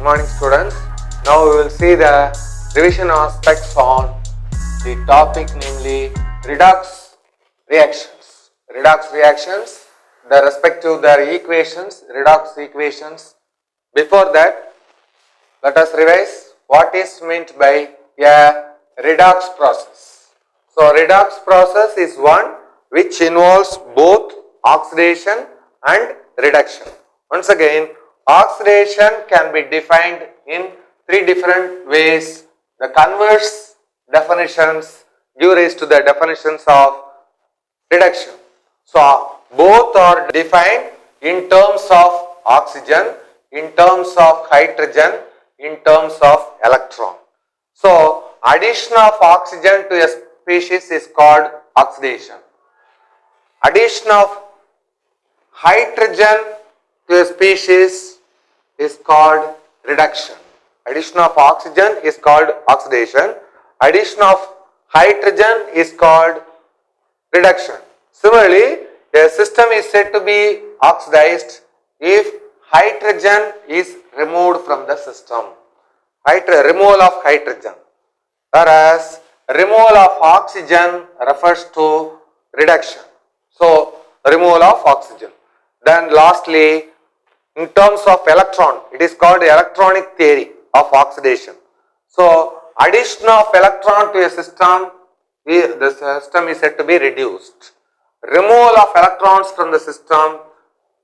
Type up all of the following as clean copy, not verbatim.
Good morning students. Now we will see the revision aspects on the topic, namely redox reactions. Redox reactions, the respective their equations, redox equations. Before that, let us revise what is meant by a redox process. So redox process is one which involves both oxidation and reduction. Once again, oxidation can be defined in three different ways. The converse definitions give rise to the definitions of reduction. So both are defined in terms of oxygen, in terms of hydrogen, in terms of electron. So addition of oxygen to a species is called oxidation. Addition of hydrogen to a species is called reduction. Addition of oxygen is called oxidation. Addition of hydrogen is called reduction. Similarly, a system is said to be oxidized if hydrogen is removed from the system. Removal of hydrogen. Whereas removal of oxygen refers to reduction. So, removal of oxygen. Then lastly, in terms of electron, it is called electronic theory of oxidation. So, addition of electron to a system, the system is said to be reduced. Removal of electrons from the system,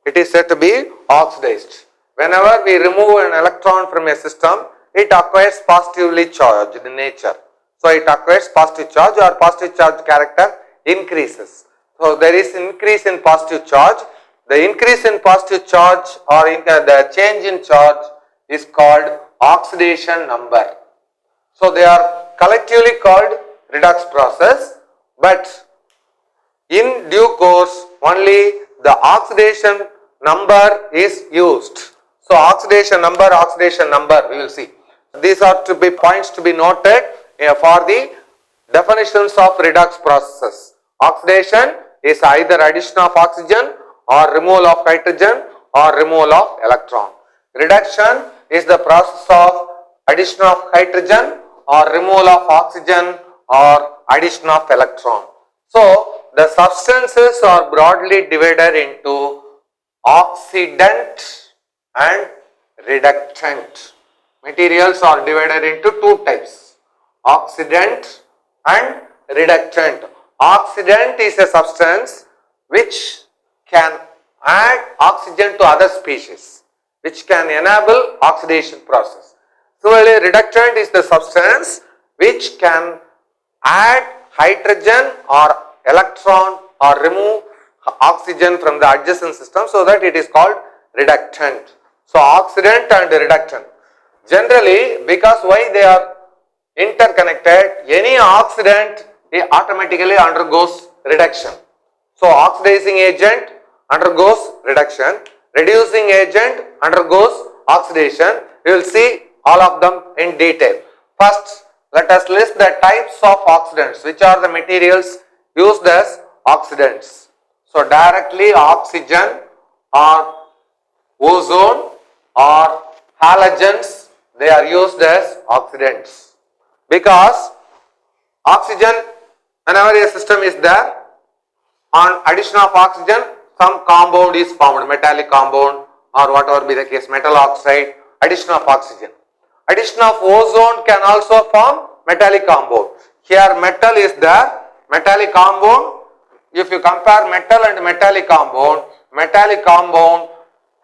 it is said to be oxidized. Whenever we remove an electron from a system, it acquires positively charged in nature. So, it acquires positive charge or positive charge character increases. So, there is increase in positive charge. The increase in positive charge or the change in charge is called oxidation number. So, they are collectively called redox process, but in due course only the oxidation number is used. So, oxidation number we will see. These are to be points to be noted for the definitions of redox processes. Oxidation is either addition of oxygen or removal of hydrogen or removal of electron. Reduction is the process of addition of hydrogen or removal of oxygen or addition of electron. So, the substances are broadly divided into oxidant and reductant. Materials are divided into two types, oxidant and reductant. Oxidant is a substance which can add oxygen to other species, which can enable oxidation process. Similarly, reductant is the substance which can add hydrogen or electron or remove oxygen from the adjacent system, so that it is called reductant. So, oxidant and reductant. Generally, because why they are interconnected, any oxidant automatically undergoes reduction. So, oxidizing agent undergoes reduction, reducing agent undergoes oxidation. We will see all of them in detail. First, let us list the types of oxidants, which are the materials used as oxidants. So, directly oxygen or ozone or halogens, they are used as oxidants, because oxygen, whenever a system is there, on addition of oxygen, some compound is formed, metallic compound or whatever be the case, metal oxide, addition of oxygen. Addition of ozone can also form metallic compound. Here metal is there, metallic compound. If you compare metal and metallic compound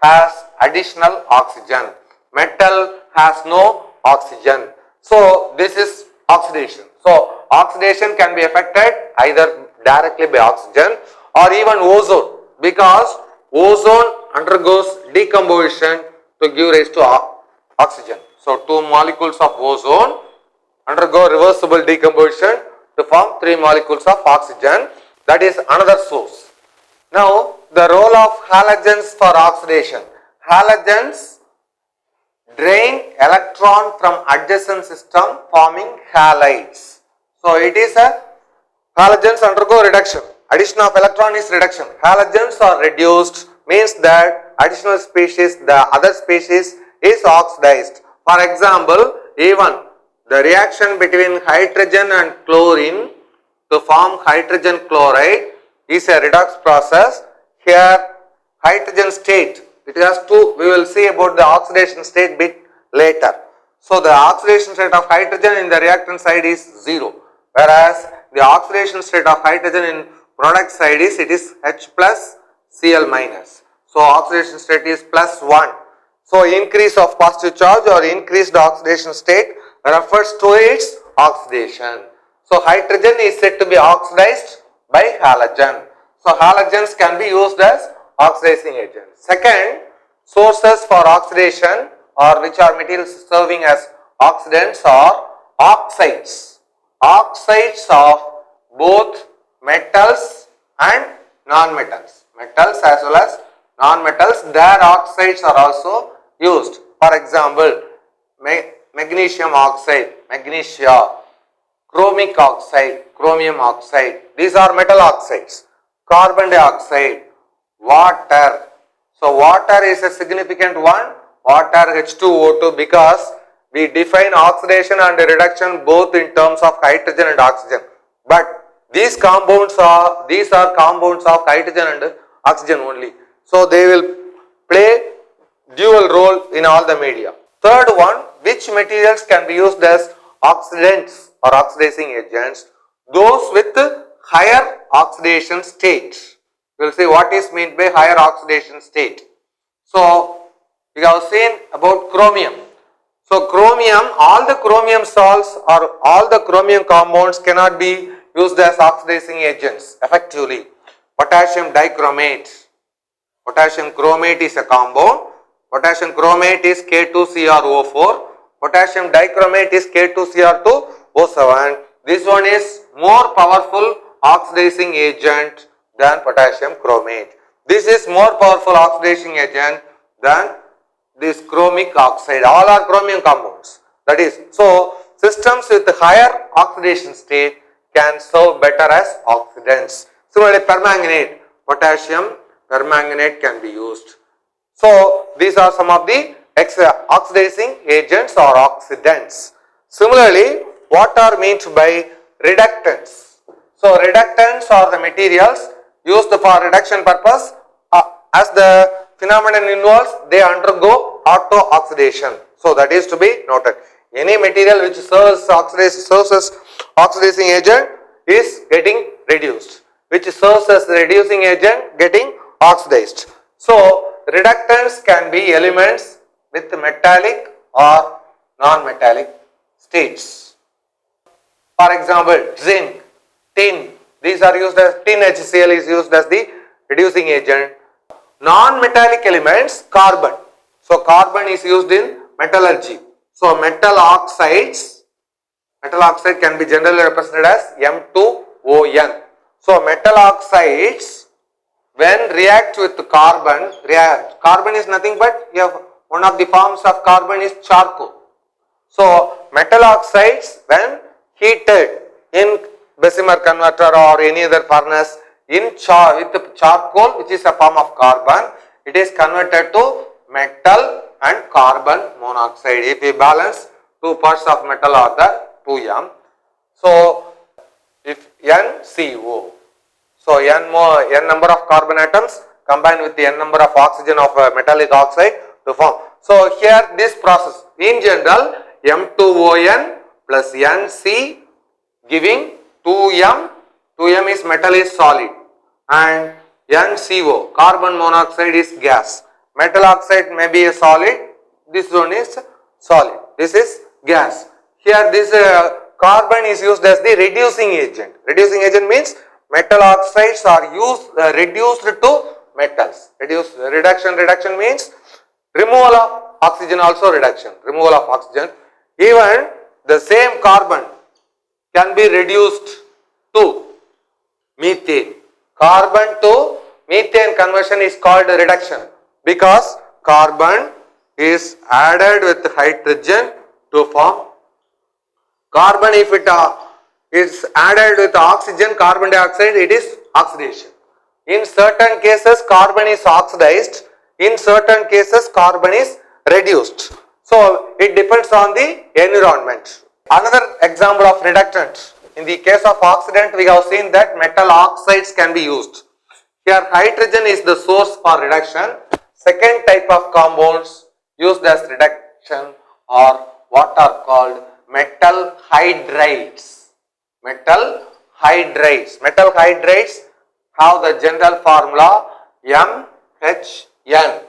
has additional oxygen. Metal has no oxygen. So, this is oxidation. So, oxidation can be affected either directly by oxygen or even ozone, because ozone undergoes decomposition to give rise to oxygen. So, two molecules of ozone undergo reversible decomposition to form three molecules of oxygen. That is another source. Now, the role of halogens for oxidation. Halogens drain electron from adjacent system, forming halides. So, it is a halogens undergo reduction. Addition of electron is reduction. Halogens are reduced means that additional species, the other species is oxidized. For example, even the reaction between hydrogen and chlorine to form hydrogen chloride is a redox process. Here hydrogen state, it has two, we will see about the oxidation state bit later. So the oxidation state of hydrogen in the reactant side is 0, whereas the oxidation state of hydrogen in product side is, it is H plus Cl minus. So oxidation state is plus 1. So increase of positive charge or increased oxidation state refers to its oxidation. So hydrogen is said to be oxidized by halogen. So halogens can be used as oxidizing agents. Second, sources for oxidation or which are materials serving as oxidants are oxides. Oxides of both metals and non-metals. Metals as well as non-metals, their oxides are also used. For example, magnesium oxide, magnesia, chromic oxide, chromium oxide. These are metal oxides. Carbon dioxide, water. So water is a significant one. Water H2O2 because we define oxidation and reduction both in terms of hydrogen and oxygen. But these compounds are compounds of hydrogen and oxygen only. So they will play dual role in all the media. Third one, which materials can be used as oxidants or oxidizing agents? Those with higher oxidation state. We will see what is meant by higher oxidation state. So we have seen about chromium. So chromium, all the chromium salts or all the chromium compounds cannot be used as oxidizing agents effectively. Potassium dichromate. Potassium chromate is a compound. Potassium chromate is K2CrO4. Potassium dichromate is K2Cr2O7. This one is more powerful oxidizing agent than potassium chromate. This is more powerful oxidizing agent than this chromic oxide. All are chromium compounds. That is, so systems with higher oxidation state can serve better as oxidants. Similarly, permanganate, potassium permanganate can be used. So these are some of the oxidizing agents or oxidants. Similarly, what are meant by reductants? So reductants are the materials used for reduction purpose. As the phenomenon involves, they undergo auto-oxidation. So that is to be noted. Any material which serves as oxidizing agent is getting reduced, which serves as reducing agent getting oxidized. So reductants can be elements with metallic or non-metallic states. For example, zinc, tin, these are used as, tin HCl is used as the reducing agent. Non-metallic elements, carbon. So carbon is used in metallurgy. So metal oxides, metal oxide can be generally represented as M2ON. So metal oxides, when react with carbon, carbon is nothing but one of the forms of carbon is charcoal. So metal oxides when heated in Bessemer converter or any other furnace with charcoal, which is a form of carbon, it is converted to metal and carbon monoxide. If we balance two parts of metal are the 2M. So if NCO, so n number of carbon atoms combined with the n number of oxygen of metallic oxide to form. So here this process in general M2ON plus NC giving 2M. 2M is metal is solid and NCO carbon monoxide is gas. Metal oxide may be a solid, this one is solid, this is gas. Here this carbon is used as the reducing agent. Reducing agent means metal oxides are reduced to metals. Reduction means removal of oxygen, also reduction, removal of oxygen. Even the same carbon can be reduced to methane. Carbon to methane conversion is called reduction because carbon is added with hydrogen to form carbon. If it is added with oxygen, carbon dioxide, it is oxidation. In certain cases carbon is oxidized, in certain cases carbon is reduced. So it depends on the environment. Another example of reductant. In the case of oxidant, we have seen that metal oxides can be used. Here hydrogen is the source for reduction. Second type of compounds used as reduction are what are called metal hydrides. Metal hydrides. Metal hydrides have the general formula MHN,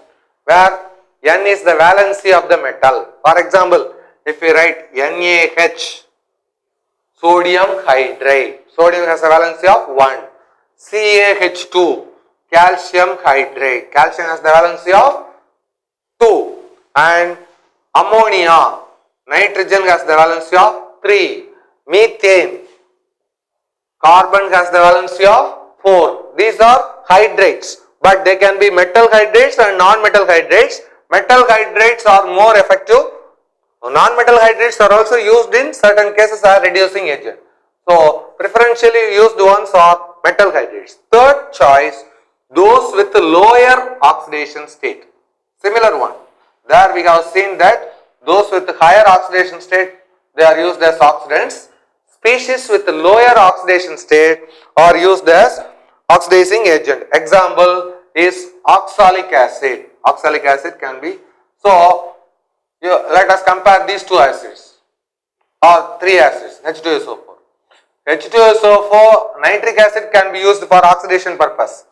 where N is the valency of the metal. For example, if we write NaH, sodium hydride, sodium has a valency of 1. CaH2, calcium hydride, calcium has the valency of 2. And ammonia, nitrogen has the valency of 3. Methane, carbon has the valency of 4. These are hydrates, but they can be metal hydrates and non-metal hydrates. Metal hydrates are more effective. Non-metal hydrates are also used in certain cases as reducing agent. So preferentially used ones are metal hydrates. Third choice, those with lower oxidation state. Similar one. There we have seen that those with higher oxidation state, they are used as oxidants. Species with lower oxidation state are used as oxidizing agent. Example is oxalic acid. Oxalic acid can be. So let us compare these two acids or three acids, H2SO4. H2SO4, nitric acid can be used for oxidation purpose.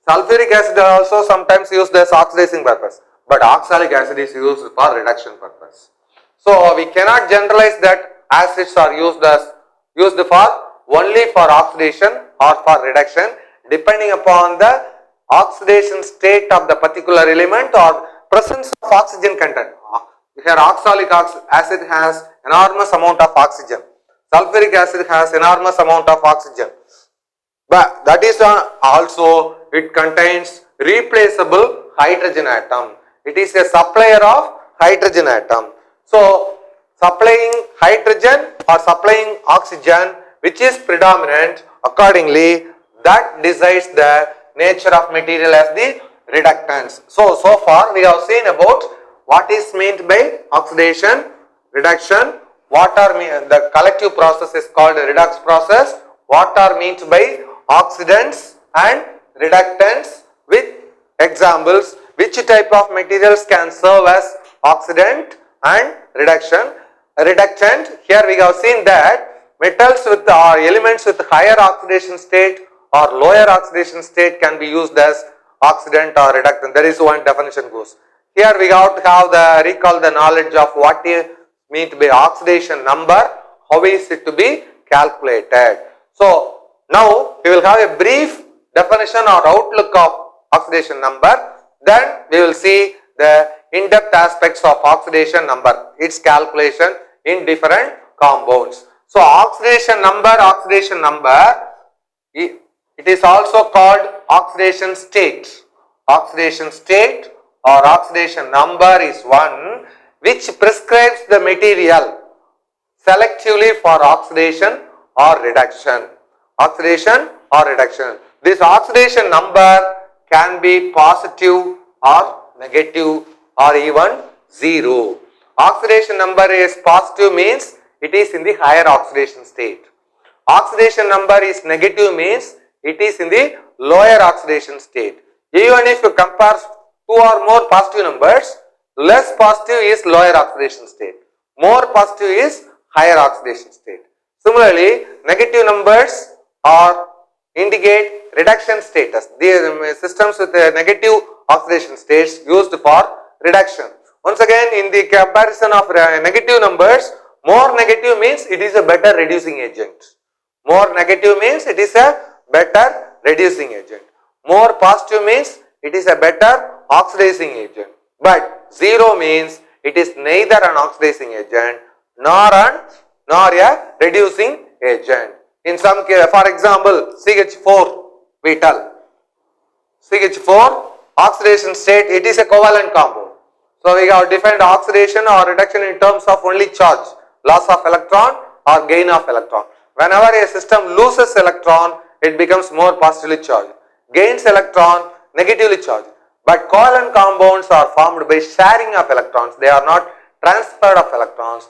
Sulfuric acid also sometimes used as oxidizing purpose, but oxalic acid is used for reduction purpose. So we cannot generalize that acids are used for only for oxidation or for reduction, depending upon the oxidation state of the particular element or presence of oxygen content. Here oxalic acid has enormous amount of oxygen. Sulfuric acid has enormous amount of oxygen. But that is also it contains replaceable hydrogen atom. It is a supplier of hydrogen atom. So supplying hydrogen or supplying oxygen, which is predominant, accordingly that decides the nature of material as the reductants. So far we have seen about what is meant by oxidation, reduction, what are the collective process is called a redox process, what are meant by oxidants and reductants with examples, which type of materials can serve as oxidant and reduction. Reductant, here we have seen that metals with or elements with higher oxidation state or lower oxidation state can be used as oxidant or reductant. There is one definition goes. Here we have to have recall the knowledge of what is meant by oxidation number, how is it to be calculated. So now we will have a brief definition or outlook of oxidation number, then we will see the in-depth aspects of oxidation number, its calculation in different compounds. So oxidation number, it is also called oxidation state. Oxidation state or oxidation number is one which prescribes the material selectively for oxidation or reduction. Oxidation or reduction. This oxidation number can be positive or negative or even 0. Oxidation number is positive means it is in the higher oxidation state. Oxidation number is negative means it is in the lower oxidation state. Even if you compare two or more positive numbers, less positive is lower oxidation state, more positive is higher oxidation state. Similarly, negative numbers are indicate reduction status. The systems with a negative oxidation states used for reduction. Once again, in the comparison of negative numbers, more negative means it is a better reducing agent. More negative means it is a better reducing agent. More positive means it is a better oxidizing agent. But 0 means it is neither an oxidizing agent nor a reducing agent. In some case, for example, CH4 we tell. CH4 oxidation state, it is a covalent compound. So we have defined oxidation or reduction in terms of only charge, loss of electron or gain of electron. Whenever a system loses electron, it becomes more positively charged. Gains electron, negatively charged. But covalent compounds are formed by sharing of electrons. They are not transfer of electrons.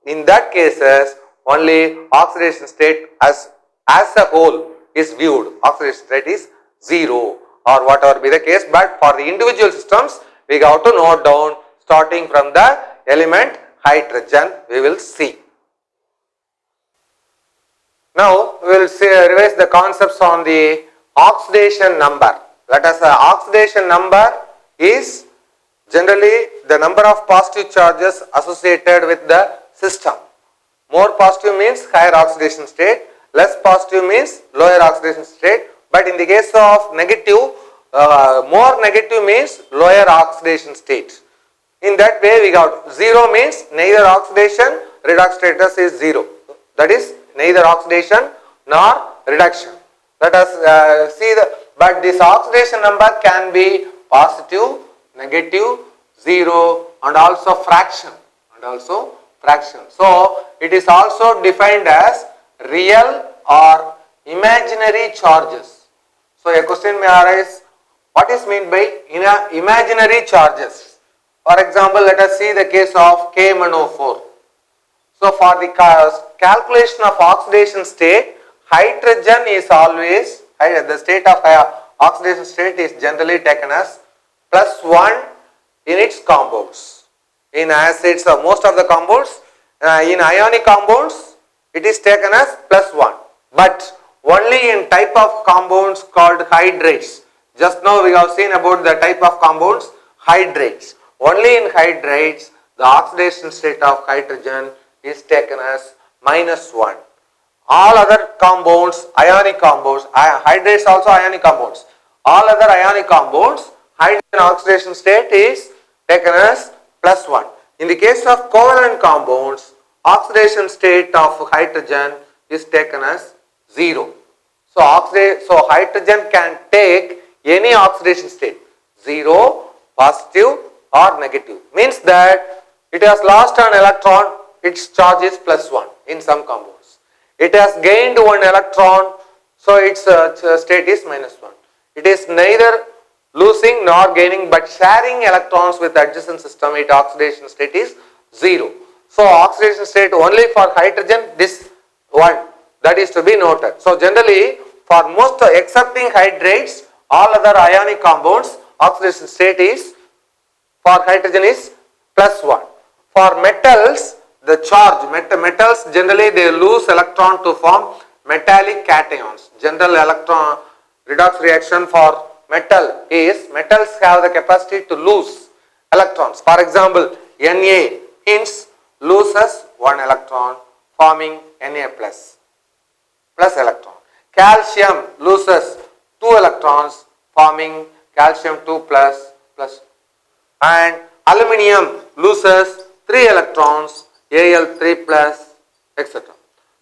In that cases, only oxidation state as a whole is viewed. Oxidation state is 0 or whatever be the case, but for the individual systems, we have to note down starting from the element hydrogen, we will see. Now, we will revise the concepts on the oxidation number. Let us oxidation number is generally the number of positive charges associated with the system. More positive means higher oxidation state, less positive means lower oxidation state, but in the case of negative, more negative means lower oxidation state. In that way, we got 0 means neither oxidation, redox status is 0. That is neither oxidation nor reduction. Let us see but this oxidation number can be positive, negative, 0 and also fraction. So, it is also defined as real or imaginary charges. So, a question may arise, what is meant by imaginary charges? For example, let us see the case of KMnO4. So, for the calculation of oxidation state, hydrogen is always, the state of oxidation state is generally taken as +1 in its compounds. In acids, most of the compounds, in ionic compounds, it is taken as +1. But only in type of compounds called hydrates. Just now we have seen about the type of compounds, hydrates. Only in hydrates, the oxidation state of hydrogen is taken as -1. All other compounds, ionic compounds, hydrates also ionic compounds. All other ionic compounds, hydrogen oxidation state is taken as +1. In the case of covalent compounds, oxidation state of hydrogen is taken as 0. So, hydrogen can take any oxidation state, 0, positive or negative. Means that it has lost an electron, its charge is +1 in some compounds. It has gained one electron, so its state is -1. It is neither losing nor gaining but sharing electrons with adjacent system, its oxidation state is 0. So, oxidation state only for hydrogen, this one, that is to be noted. So, generally for most excepting hydrates, all other ionic compounds, oxidation state is for hydrogen is +1. For metals, the charge, metals generally they lose electron to form metallic cations. General electron redox reaction for metal is, metals have the capacity to lose electrons. For example, Na hence loses 1 electron forming Na plus electron. Calcium loses 2 electrons forming calcium 2 plus. And aluminium loses 3 electrons, Al3 plus, etc.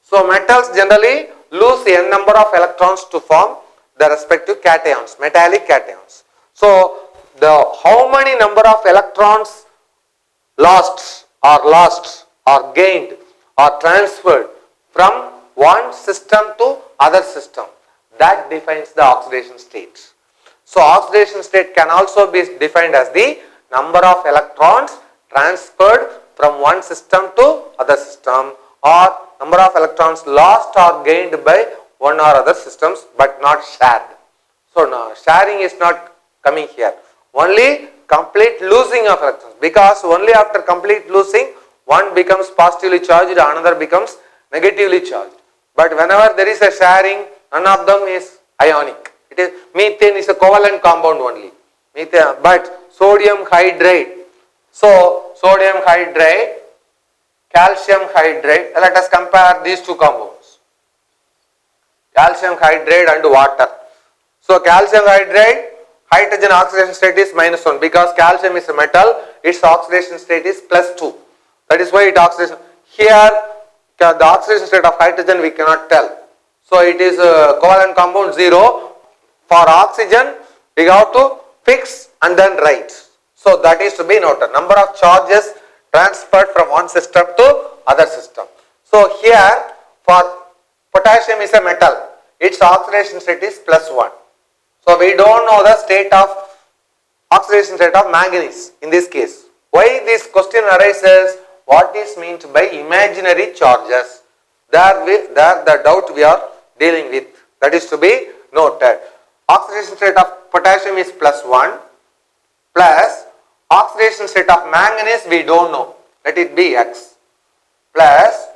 So, metals generally lose n number of electrons to form the respective cations, metallic cations. So, how many number of electrons lost or gained or transferred from one system to other system, that defines the oxidation state. So, oxidation state can also be defined as the number of electrons transferred from one system to other system, or number of electrons lost or gained by one or other systems but not shared. So, now sharing is not coming here. Only complete losing of electrons, because only after complete losing one becomes positively charged, another becomes negatively charged. But whenever there is a sharing, none of them is ionic. It is methane is a covalent compound only. Methane, but sodium hydride. So, sodium hydride, calcium hydride. Let us compare these two compounds. Calcium hydride and water. So, calcium hydride, hydrogen oxidation state is -1 because calcium is a metal, its oxidation state is +2. That is why it oxidation. Here, the oxidation state of hydrogen we cannot tell. So, it is a covalent compound 0. For oxygen, we have to fix and then write. So, that is to be noted. Number of charges transferred from one system to other system. So, here for potassium is a metal, its oxidation state is +1. So, we don't know the state of oxidation state of manganese in this case. Why this question arises? What is meant by imaginary charges? There the doubt we are dealing with. That is to be noted. Oxidation state of potassium is +1 plus oxidation state of manganese we don't know. Let it be X plus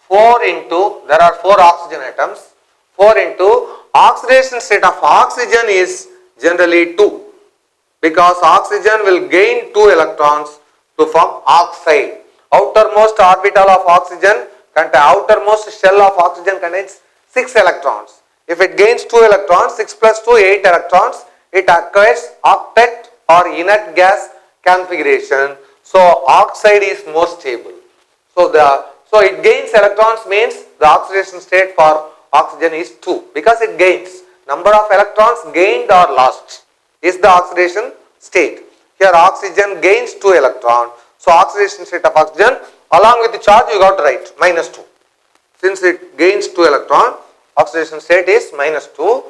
4 into, there are 4 oxygen atoms, 4 into oxidation state of oxygen is generally 2 because oxygen will gain 2 electrons to form oxide. Outermost orbital of oxygen, outermost shell of oxygen contains 6 electrons. If it gains 2 electrons, 6 plus 2, 8 electrons, it acquires octet or inert gas configuration. So oxide is more stable. So it gains electrons means the oxidation state for oxygen is 2 because it gains. Number of electrons gained or lost is the oxidation state. Here oxygen gains 2 electrons. So oxidation state of oxygen along with the charge you got to write -2. Since it gains 2 electrons, oxidation state is -2.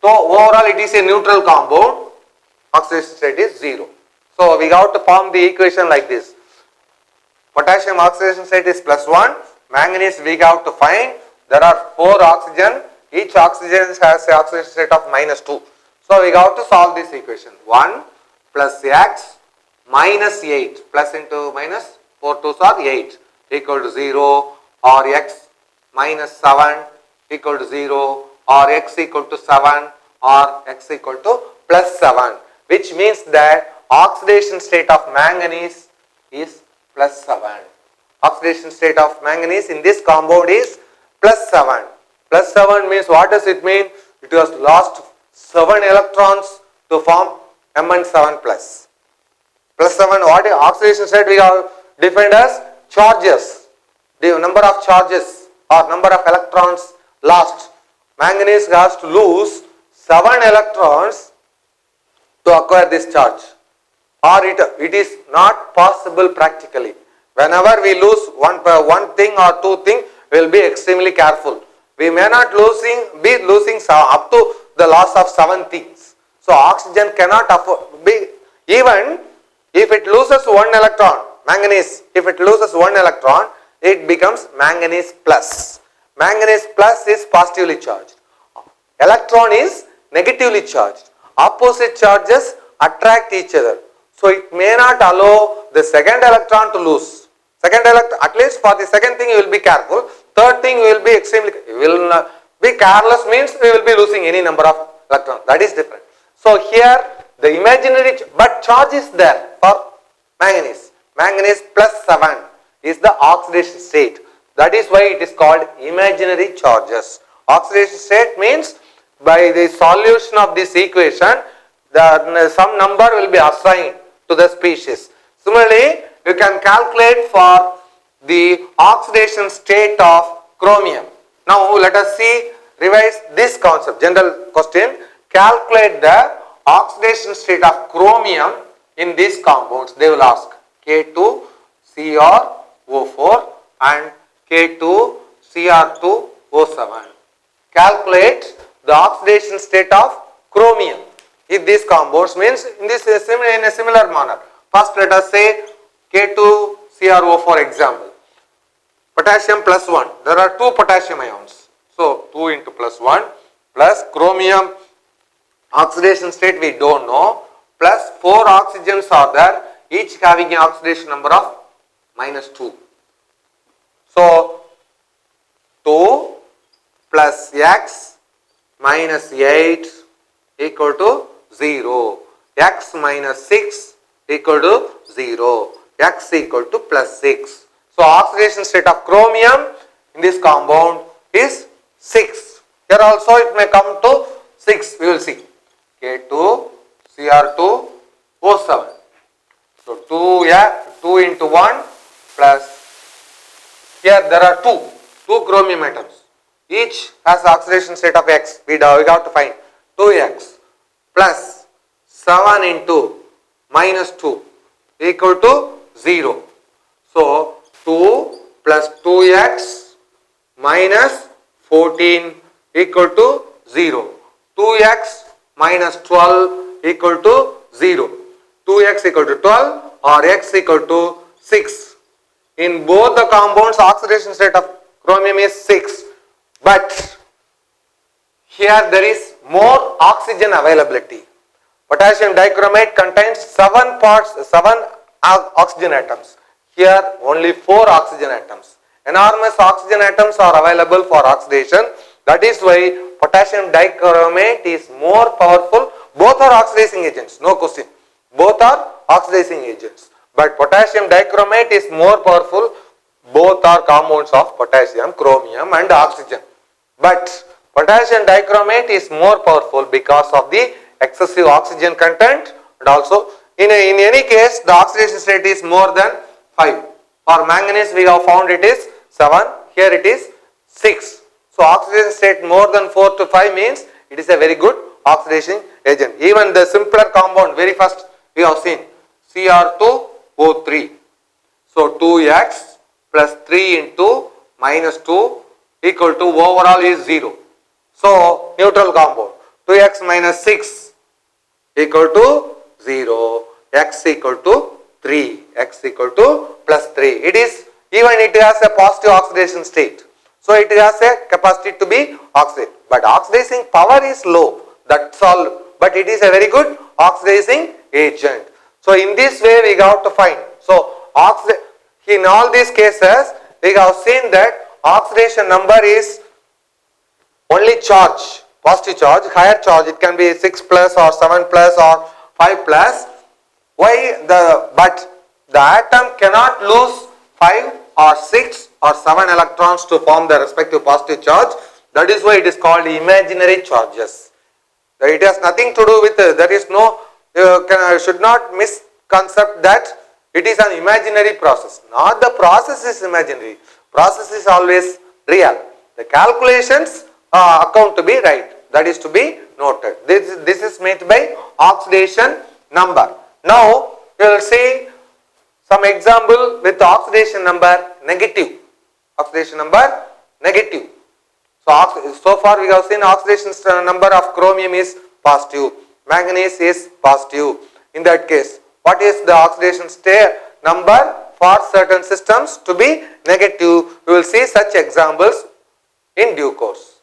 So overall it is a neutral compound. Oxidation state is 0. So we got to form the equation like this. Potassium oxidation state is +1. Manganese we have to find. There are 4 oxygen. Each oxygen has an oxidation state of -2. So we got to solve this equation. 1 plus X minus 8 plus into minus 4 2s are 8 equal to 0 or X minus 7 equal to 0 or X equal to 7 or X equal to +7, which means that oxidation state of manganese is +7. Oxidation state of manganese in this compound is +7. +7 means what does it mean? It has lost 7 electrons to form Mn7+. +7, what is oxidation state we have defined as charges. The number of charges or number of electrons lost. Manganese has to lose 7 electrons to acquire this charge, or it is not possible practically. Whenever we lose one thing or 2 things, we will be extremely careful. We may not be losing up to the loss of 7 things. So oxygen cannot be, even if it loses 1 electron, manganese, if it loses 1 electron, it becomes manganese plus. Manganese plus is positively charged. Electron is negatively charged. Opposite charges attract each other. So it may not allow the second electron to lose. Second electron, at least for the second thing you will be careful. Third thing you will be extremely, you will not be careless means we will be losing any number of electrons. That is different. So here the imaginary, but charge is there for manganese. Manganese +7 is the oxidation state. That is why it is called imaginary charges. Oxidation state means by the solution of this equation, some number will be assigned to the species. Similarly, you can calculate for the oxidation state of chromium. Now let us see, revise this concept, general question. Calculate the oxidation state of chromium in these compounds. They will ask K2Cr O4 and K2Cr2O7. Calculate the oxidation state of chromium in these compounds, means in a similar manner. First let us say K2CrO4 example. Potassium +1. There are 2 potassium ions. So 2 into +1 plus chromium oxidation state we don't know, plus 4 oxygens are there, each having an oxidation number of -2. So 2 plus X minus 8 equal to 0. X minus 6 equal to 0. X equal to +6. So oxidation state of chromium in this compound is 6. Here also it may come to 6. We will see. K2Cr2O7. So 2 into 1 plus, here there are 2 chromium atoms. Each has oxidation state of X. We have to find 2X plus 7 into -2 equal to 0. So 2 plus 2X minus 14 equal to 0. 2X minus 12 equal to 0. 2X equal to 12 or X equal to 6. In both the compounds, oxidation state of chromium is 6, but here there is more oxygen availability. Potassium dichromate contains 7 oxygen atoms. Here only 4 oxygen atoms. Enormous oxygen atoms are available for oxidation. That is why potassium dichromate is more powerful. Both are oxidizing agents, no question. Both are oxidizing agents. But potassium dichromate is more powerful. Both are compounds of potassium, chromium and oxygen. But potassium dichromate is more powerful because of the excessive oxygen content, and also in any case the oxidation state is more than 5. For manganese we have found it is 7, here it is 6. So oxidation state more than 4 to 5 means it is a very good oxidizing agent. Even the simpler compound, very first we have seen Cr2O3. So 2x plus 3 into minus 2 equal to overall is 0. So neutral compound, 2x minus 6 equal to 0, x equal to 3, x equal to plus 3. It is, even it has a positive oxidation state. So it has a capacity to be oxidized. But oxidizing power is low, that's all. But it is a very good oxidizing agent. So in this way we have to find. So in all these cases we have seen that oxidation number is only charge, positive charge, higher charge. It can be 6 plus or 7 plus or 5 plus. But the atom cannot lose 5 or 6 or 7 electrons to form the respective positive charge. That is why it is called imaginary charges. It has nothing to do with, there is no, should not misconcept that it is an imaginary process. Not the process is imaginary. Process is always real. The calculations account to be right. That is to be noted. This is made by oxidation number. Now we will see some example with oxidation number negative. Oxidation number negative. So far we have seen oxidation number of chromium is positive. Manganese is positive. In that case, what is the oxidation state number for certain systems to be negative? We will see such examples in due course.